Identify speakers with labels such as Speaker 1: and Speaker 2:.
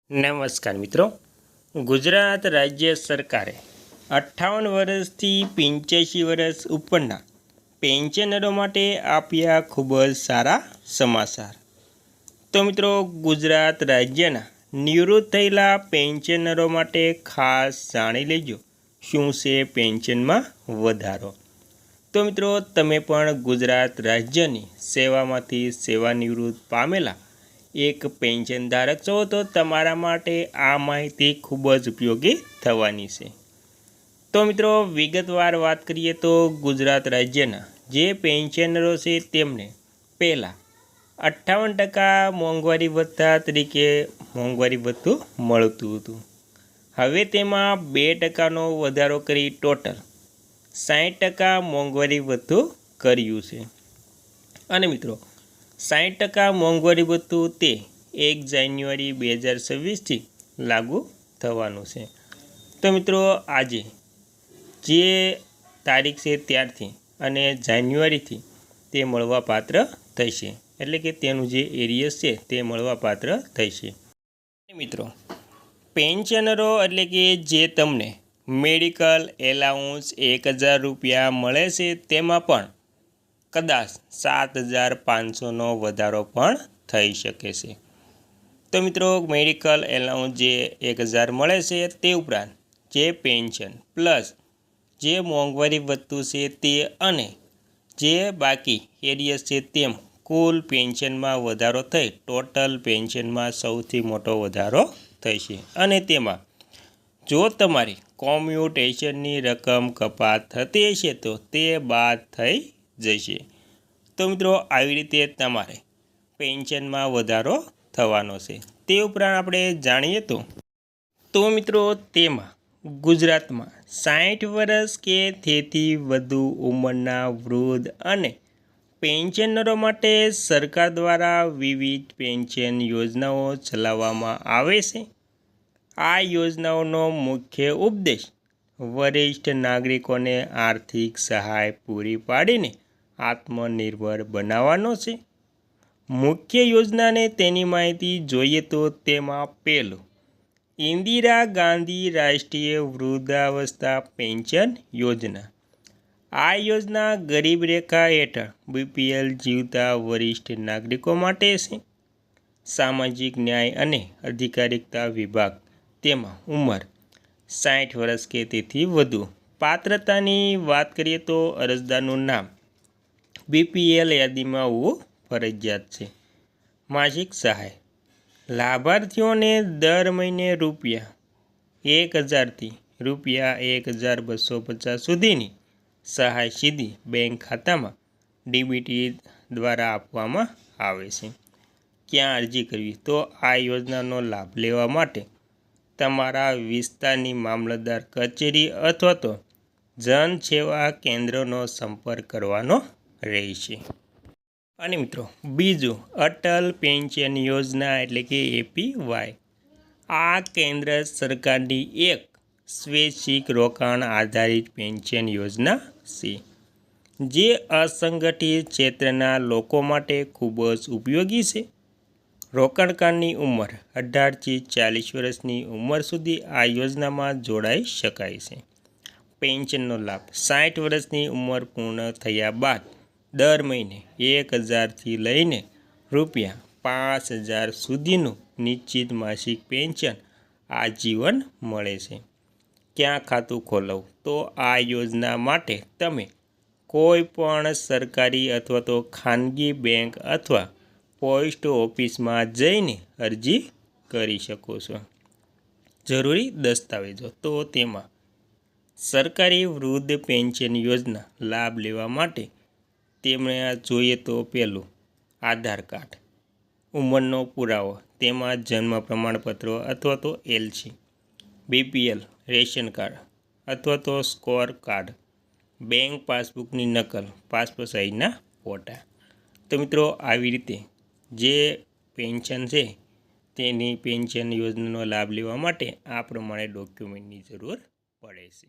Speaker 1: નમસ્કાર મિત્રો, ગુજરાત રાજ્ય સરકારે 58 વર્ષથી 85 વર્ષ ઉપરના પેન્શનરો માટે આપ્યા ખૂબ જ સારા સમાચાર। તો મિત્રો, ગુજરાત રાજ્યના નિવૃત્ત થયેલા પેન્શનરો માટે ખાસ જાણી લેજો શું છે પેન્શનમાં વધારો। તો મિત્રો, તમે પણ ગુજરાત રાજ્યની સેવામાંથી સેવાનિવૃત્ત પામેલા એક પેન્શન ધારક છો તો તમારા માટે આ માહિતી ખૂબ જ ઉપયોગી થવાની છે। તો મિત્રો, વિગતવાર વાત કરીએ તો ગુજરાત રાજ્યના જે પેન્શનરો છે તેમને પહેલાં 58% મોંઘવારી ભથ્થા તરીકે મોંઘવારી ભથ્થું મળતું હતું। હવે તેમાં 2%નો વધારો કરી ટોટલ 60% મોંઘવારી ભથ્થું કર્યું છે। અને મિત્રો, 60% મોંઘવારી ભથ્થું તે 1 જાન્યુઆરી 2026થી લાગુ થવાનું છે। તો મિત્રો, આજે જે તારીખ છે ત્યારથી અને જાન્યુઆરીથી તે મળવાપાત્ર થશે, એટલે કે તેનું જે એરિયસ છે તે મળવાપાત્ર થશે। મિત્રો, પેન્શનરો એટલે કે જે તમને મેડિકલ એલાઉન્સ 1000 રૂપિયા મળે છે તેમાં પણ કદાચ 7500નો વધારો પણ થઈ શકે છે। તો મિત્રો, મેડિકલ એલાઉન્સ જે 1000 મળે છે તે ઉપરાંત જે પેન્શન પ્લસ જે મોંઘવારી ભથ્થું છે તે અને જે બાકી એરિયસ છે તેમ કુલ પેન્શનમાં વધારો થઈ ટોટલ પેન્શનમાં સૌથી મોટો વધારો થશે। અને તેમાં જો તમારી કોમ્યુટેશનની રકમ કપાત થતી હશે તો તે બાદ થઈ જશે। તો મિત્રો, આવી રીતે તમારે પેન્શનમાં વધારો થવાનો છે। તે ઉપરાંત આપણે જાણીએ તો મિત્રો, તેમાં ગુજરાતમાં 60 વર્ષ કે તેથી વધુ ઉંમરના વૃદ્ધ અને પેન્શનરો માટે સરકાર દ્વારા વિવિધ પેન્શન યોજનાઓ ચલાવવામાં આવે છે। આ યોજનાઓનો મુખ્ય ઉદ્દેશ વરિષ્ઠ નાગરિકોને આર્થિક સહાય પૂરી પાડીને આત્મનિર્ભર બનાવવાનો છે। મુખ્ય યોજનાને તેની માહિતી જોઈએ તો તેમાં પહેલું ઇન્દિરા ગાંધી રાષ્ટ્રીય વૃદ્ધાવસ્થા પેન્શન યોજના। આ યોજના ગરીબ રેખા હેઠળ BPL જીવતા વરિષ્ઠ નાગરિકો માટે છે। સામાજિક ન્યાય અને અધિકારિતા વિભાગ તેમાં ઉંમર 60 વર્ષ કે તેથી વધુ। પાત્રતાની વાત કરીએ તો અરજદારનું નામ BPL યાદીમાં હોવું ફરજિયાત છે। માસિક સહાય લાભાર્થીઓને દર મહિને રૂપિયા 1000થી રૂપિયા 1250 સુધીની સહાય સીધી બેંક ખાતામાં DBT દ્વારા આપવામાં આવે છે। ક્યાં અરજી કરવી? તો આ યોજનાનો લાભ લેવા માટે તમારા વિસ્તારની મામલતદાર કચેરી અથવા તો જન સેવા કેન્દ્રનો સંપર્ક કરવાનો રહેશે। અને મિત્રો, બીજું અટલ પેન્શન યોજના એટલે કે APY। આ કેન્દ્ર સરકારની એક સ્વૈચ્છિક રોકાણ આધારિત પેન્શન યોજના છે જે અસંગઠિત ક્ષેત્રના લોકો માટે ખૂબ જ ઉપયોગી છે। રોકાણકારની ઉંમર 18થી 40 વર્ષની ઉંમર સુધી આ યોજનામાં જોડાઈ શકાય છે। પેન્શનનો લાભ 60 વર્ષની ઉંમર પૂર્ણ થયા બાદ દર મહિને 1000થી લઈને રૂપિયા 5000 સુધીનું નિશ્ચિત માસિક પેન્શન આજીવન મળે છે। ક્યાં ખાતું ખોલાવવું? તો આ યોજના માટે તમે કોઈ પણ સરકારી અથવા તો ખાનગી બેંક અથવા પોસ્ટ ઓફિસમાં જઈને અરજી કરી શકો છો। જરૂરી દસ્તાવેજો તો તેમાં સરકારી વૃદ્ધ પેન્શન યોજના લાભ લેવા માટે તેમણે જોઈએ તો પહેલું આધાર કાર્ડ, ઉંમરનો પુરાવો, તેમાં જન્મ પ્રમાણપત્ર અથવા તો LC, BPL રેશન કાર્ડ અથવા તો સ્કોર કાર્ડ, બેંક પાસબુકની નકલ, પાસપોર્ટ સાઇઝના ફોટા। તો મિત્રો, આવી રીતે જે પેન્શન છે તેની પેન્શન યોજનાનો લાભ લેવા માટે આ પ્રમાણે ડોક્યુમેન્ટની જરૂર પડે છે।